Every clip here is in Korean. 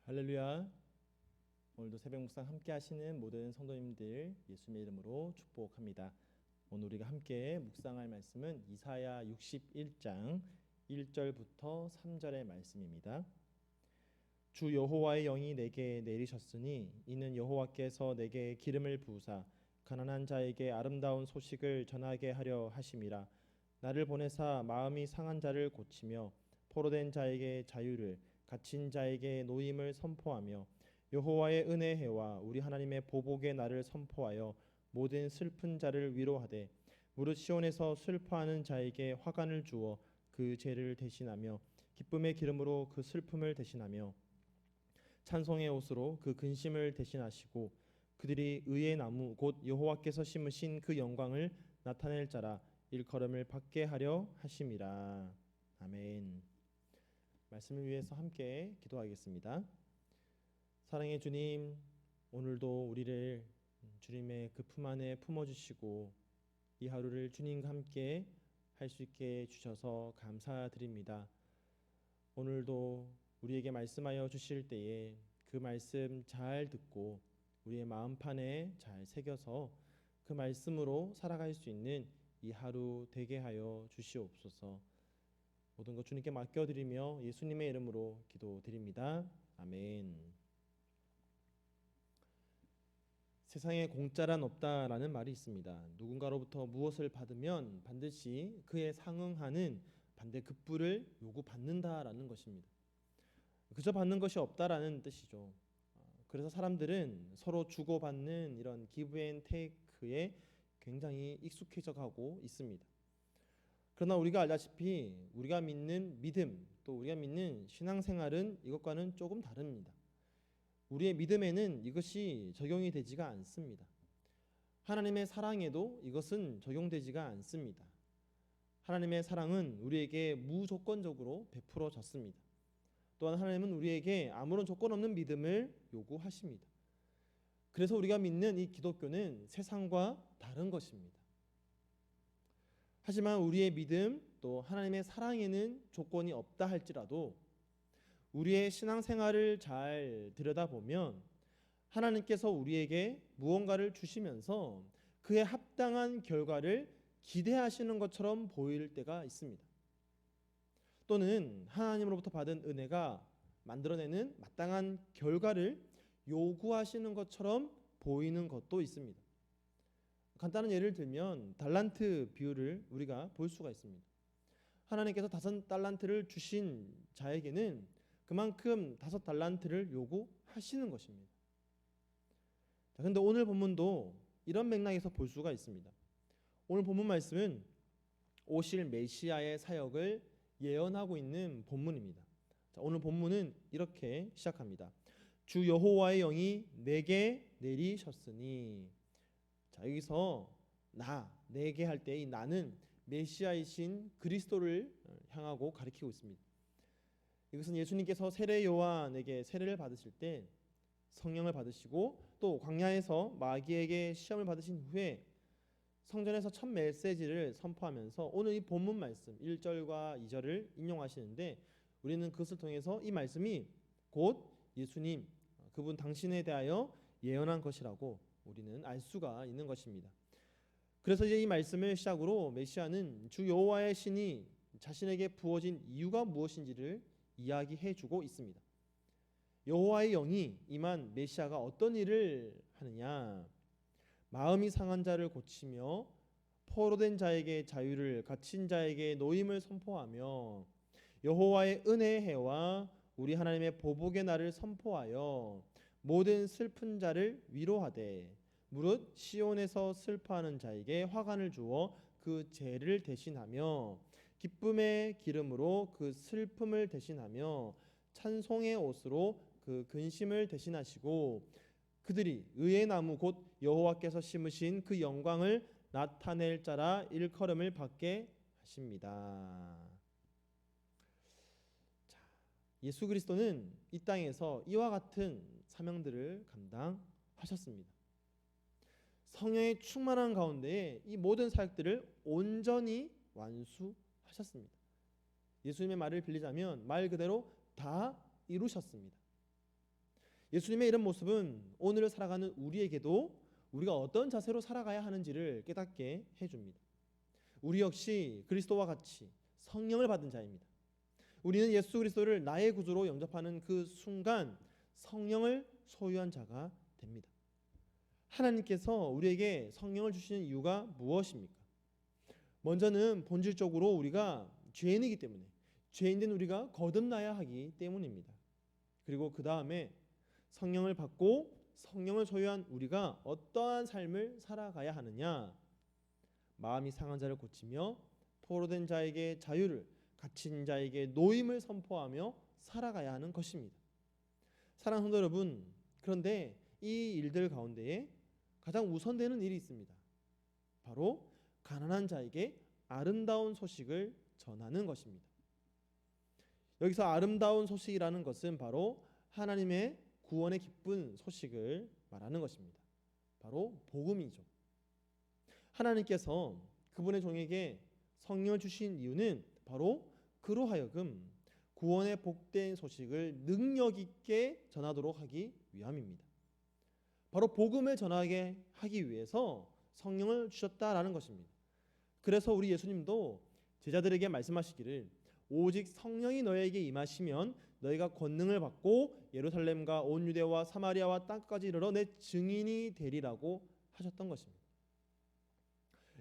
할렐루야. 오늘도 새벽 묵상 함께 하시는 모든 성도님들 예수님의 이름으로 축복합니다. 오늘 우리가 함께 묵상할 말씀은 이사야 61장 1절부터 3절의 말씀입니다. 주 여호와의 영이 내게 내리셨으니 이는 여호와께서 내게 기름을 부으사 가난한 자에게 아름다운 소식을 전하게 하려 하심이라. 나를 보내사 마음이 상한 자를 고치며 포로된 자에게 자유를, 갇힌 자에게 노임을 선포하며 여호와의 은혜해와 우리 하나님의 보복의 날을 선포하여 모든 슬픈 자를 위로하되 무릇 시온에서 슬퍼하는 자에게 화관을 주어 그 죄를 대신하며 기쁨의 기름으로 그 슬픔을 대신하며 찬송의 옷으로 그 근심을 대신하시고 그들이 의의 나무 곧 여호와께서 심으신 그 영광을 나타낼 자라 일컬음을 받게 하려 하심이라. 아멘. 말씀을 위해서 함께 기도하겠습니다. 사랑의 주님, 오늘도 우리를 주님의 그 품 안에 품어주시고 이 하루를 주님과 함께 할 수 있게 주셔서 감사드립니다. 오늘도 우리에게 말씀하여 주실 때에 그 말씀 잘 듣고 우리의 마음판에 잘 새겨서 그 말씀으로 살아갈 수 있는 이 하루 되게 하여 주시옵소서. 모든 것 주님께 맡겨드리며 예수님의 이름으로 기도드립니다. 아멘. 세상에 공짜란 없다라는 말이 있습니다. 누군가로부터 무엇을 받으면 반드시 그에 상응하는 반대 급부를 요구받는다라는 것입니다. 그저 받는 것이 없다라는 뜻이죠. 그래서 사람들은 서로 주고받는 이런 기브 앤 테이크에 굉장히 익숙해져 가고 있습니다. 그러나 우리가 알다시피 우리가 믿는 믿음 또 우리가 믿는 신앙생활은 이것과는 조금 다릅니다. 우리의 믿음에는 이것이 적용이 되지가 않습니다. 하나님의 사랑에도 이것은 적용되지가 않습니다. 하나님의 사랑은 우리에게 무조건적으로 베풀어졌습니다. 또한 하나님은 우리에게 아무런 조건 없는 믿음을 요구하십니다. 그래서 우리가 믿는 이 기독교는 세상과 다른 것입니다. 하지만 우리의 믿음 또 하나님의 사랑에는 조건이 없다 할지라도 우리의 신앙생활을 잘 들여다보면 하나님께서 우리에게 무언가를 주시면서 그에 합당한 결과를 기대하시는 것처럼 보일 때가 있습니다. 또는 하나님으로부터 받은 은혜가 만들어내는 마땅한 결과를 요구하시는 것처럼 보이는 것도 있습니다. 간단한 예를 들면 달란트 비유를 우리가 볼 수가 있습니다. 하나님께서 5달란트를 주신 자에게는 그만큼 5달란트를 요구하시는 것입니다. 그런데 오늘 본문도 이런 맥락에서 볼 수가 있습니다. 오늘 본문 말씀은 오실 메시아의 사역을 예언하고 있는 본문입니다. 오늘 본문은 이렇게 시작합니다. 주 여호와의 영이 내게 내리셨으니. 여기서 내게 할 때 이 나는 메시아이신 그리스도를 향하고 가리키고 있습니다. 이것은 예수님께서 세례 요한에게 세례를 받으실 때 성령을 받으시고 또 광야에서 마귀에게 시험을 받으신 후에 성전에서 첫 메시지를 선포하면서 오늘 이 본문 말씀 1절과 2절을 인용하시는데 우리는 그것을 통해서 이 말씀이 곧 예수님 그분 당신에 대하여 예언한 것이라고 우리는 알 수가 있는 것입니다. 그래서 이제 이 말씀을 시작으로 메시아는 주 여호와의 신이 자신에게 부어진 이유가 무엇인지를 이야기해 주고 있습니다. 여호와의 영이 임한 메시아가 어떤 일을 하느냐? 마음이 상한 자를 고치며 포로된 자에게 자유를, 갇힌 자에게 노임을 선포하며 여호와의 은혜의 해와 우리 하나님의 보복의 날을 선포하여 모든 슬픈 자를 위로하되 무릇 시온에서 슬퍼하는 자에게 화관을 주어 그 죄를 대신하며 기쁨의 기름으로 그 슬픔을 대신하며 찬송의 옷으로 그 근심을 대신하시고 그들이 의의 나무 곧 여호와께서 심으신 그 영광을 나타낼 자라 일컬음을 받게 하십니다. 예수 그리스도는 이 땅에서 이와 같은 사명들을 감당하셨습니다. 성령의 충만한 가운데에 이 모든 사역들을 온전히 완수하셨습니다. 예수님의 말을 빌리자면 말 그대로 다 이루셨습니다. 예수님의 이런 모습은 오늘을 살아가는 우리에게도 우리가 어떤 자세로 살아가야 하는지를 깨닫게 해줍니다. 우리 역시 그리스도와 같이 성령을 받은 자입니다. 우리는 예수 그리스도를 나의 구주로 영접하는 그 순간 성령을 소유한 자가 됩니다. 하나님께서 우리에게 성령을 주시는 이유가 무엇입니까? 먼저는 본질적으로 우리가 죄인이기 때문에, 죄인된 우리가 거듭나야 하기 때문입니다. 그리고 그 다음에 성령을 받고 성령을 소유한 우리가 어떠한 삶을 살아가야 하느냐? 마음이 상한 자를 고치며 포로된 자에게 자유를, 갇힌 자에게 노임을 선포하며 살아가야 하는 것입니다. 사랑하는 성도 여러분, 그런데 이 일들 가운데에 가장 우선되는 일이 있습니다. 바로 가난한 자에게 아름다운 소식을 전하는 것입니다. 여기서 아름다운 소식이라는 것은 바로 하나님의 구원의 기쁜 소식을 말하는 것입니다. 바로 복음이죠. 하나님께서 그분의 종에게 성령을 주신 이유는 바로 그로 하여금 구원의 복된 소식을 능력 있게 전하도록 하기 위함입니다. 바로 복음을 전하게 하기 위해서 성령을 주셨다라는 것입니다. 그래서 우리 예수님도 제자들에게 말씀하시기를 오직 성령이 너희에게 임하시면 너희가 권능을 받고 예루살렘과 온 유대와 사마리아와 땅까지 이르러 내 증인이 되리라고 하셨던 것입니다.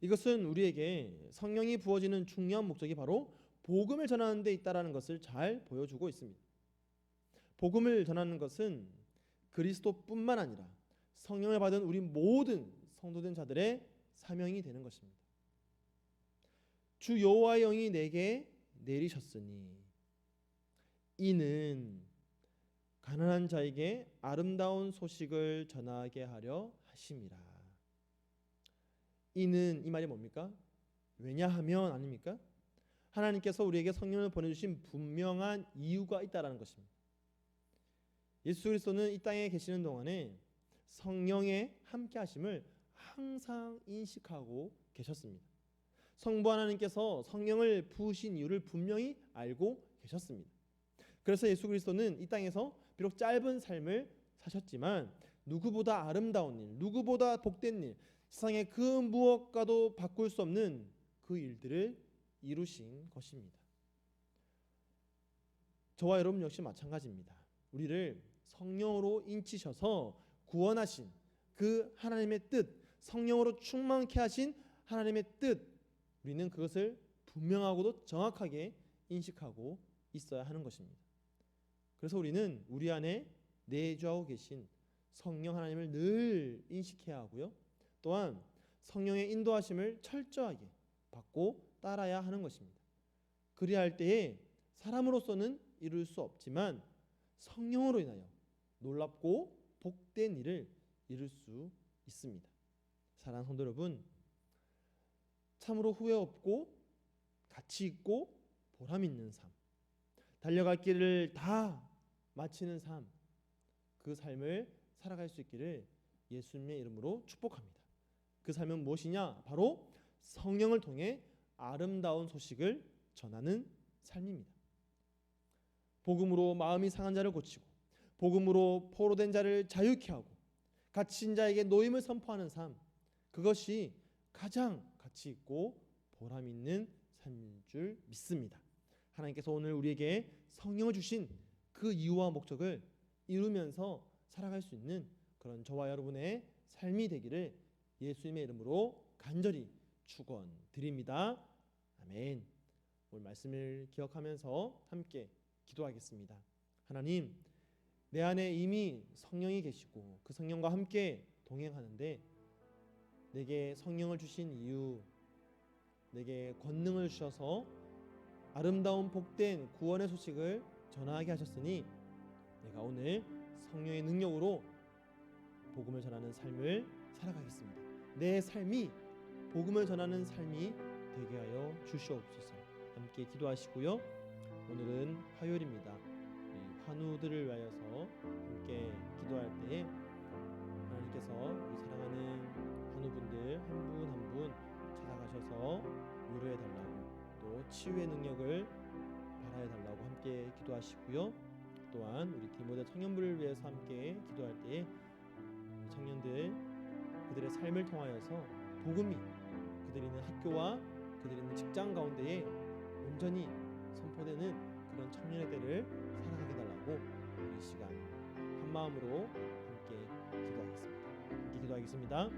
이것은 우리에게 성령이 부어지는 중요한 목적이 바로 복음을 전하는 데 있다라는 것을 잘 보여주고 있습니다. 복음을 전하는 것은 그리스도뿐만 아니라 성령을 받은 우리 모든 성도된 자들의 사명이 되는 것입니다. 주 여호와의 영이 내게 내리셨으니 이는 가난한 자에게 아름다운 소식을 전하게 하려 하심이라. 이는 이 말이 뭡니까? 왜냐하면 아닙니까? 하나님께서 우리에게 성령을 보내주신 분명한 이유가 있다라는 것입니다. 예수 그리스도는 이 땅에 계시는 동안에 성령의 함께하심을 항상 인식하고 계셨습니다. 성부 하나님께서 성령을 부으신 이유를 분명히 알고 계셨습니다. 그래서 예수 그리스도는 이 땅에서 비록 짧은 삶을 사셨지만 누구보다 아름다운 일, 누구보다 복된 일, 세상의 그 무엇과도 바꿀 수 없는 그 일들을 이루신 것입니다. 저와 여러분 역시 마찬가지입니다. 우리를 성령으로 인치셔서 구원하신 그 하나님의 뜻, 성령으로 충만케 하신 하나님의 뜻, 우리는 그것을 분명하고도 정확하게 인식하고 있어야 하는 것입니다. 그래서 우리는 우리 안에 내주하고 계신 성령 하나님을 늘 인식해야 하고요. 또한 성령의 인도하심을 철저하게 받고 따라야 하는 것입니다. 그리할 때에 사람으로서는 이룰 수 없지만 성령으로 인하여 놀랍고 복된 일을 이룰 수 있습니다. 사랑하는 성도 여러분, 참으로 후회 없고 가치 있고 보람 있는 삶, 달려갈 길을 다 마치는 삶, 그 삶을 살아갈 수 있기를 예수님의 이름으로 축복합니다. 그 삶은 무엇이냐? 바로 성령을 통해 아름다운 소식을 전하는 삶입니다. 복음으로 마음이 상한 자를 고치고, 복음으로 포로된 자를 자유케 하고, 갇힌 자에게 노임을 선포하는 삶, 그것이 가장 가치 있고 보람 있는 삶인 줄 믿습니다. 하나님께서 오늘 우리에게 성령을 주신 그 이유와 목적을 이루면서 살아갈 수 있는 그런 저와 여러분의 삶이 되기를 예수님의 이름으로 간절히 축원드립니다. 아멘. 오늘 말씀을 기억하면서 함께 기도하겠습니다. 하나님, 내 안에 이미 성령이 계시고 그 성령과 함께 동행하는데 내게 성령을 주신 이유, 내게 권능을 주셔서 아름다운 복된 구원의 소식을 전하게 하셨으니 내가 오늘 성령의 능력으로 복음을 전하는 삶을 살아가겠습니다. 내 삶이 복음을 전하는 삶이 되게 하여 주시옵소서. 함께 기도하시고요. 오늘은 화요일입니다. 우리 환우들을 위하여서 함께 기도할 때에 하나님께서 우리 사랑하는 환우분들 한 분 한 분 찾아가셔서 위로해 달라고, 또 치유의 능력을 발하여 달라고 함께 기도하시고요. 또한 우리 디모데 청년부를 위해서 함께 기도할 때에 청년들 그들의 삶을 통하여서 복음이 그들이 있는 학교와 그들이 있는 직장 가운데에 온전히 선포되는 그런 청년의 때를 살아가게 달라고 이 시간 한 마음으로 함께 기도하겠습니다. 함께 기도하겠습니다.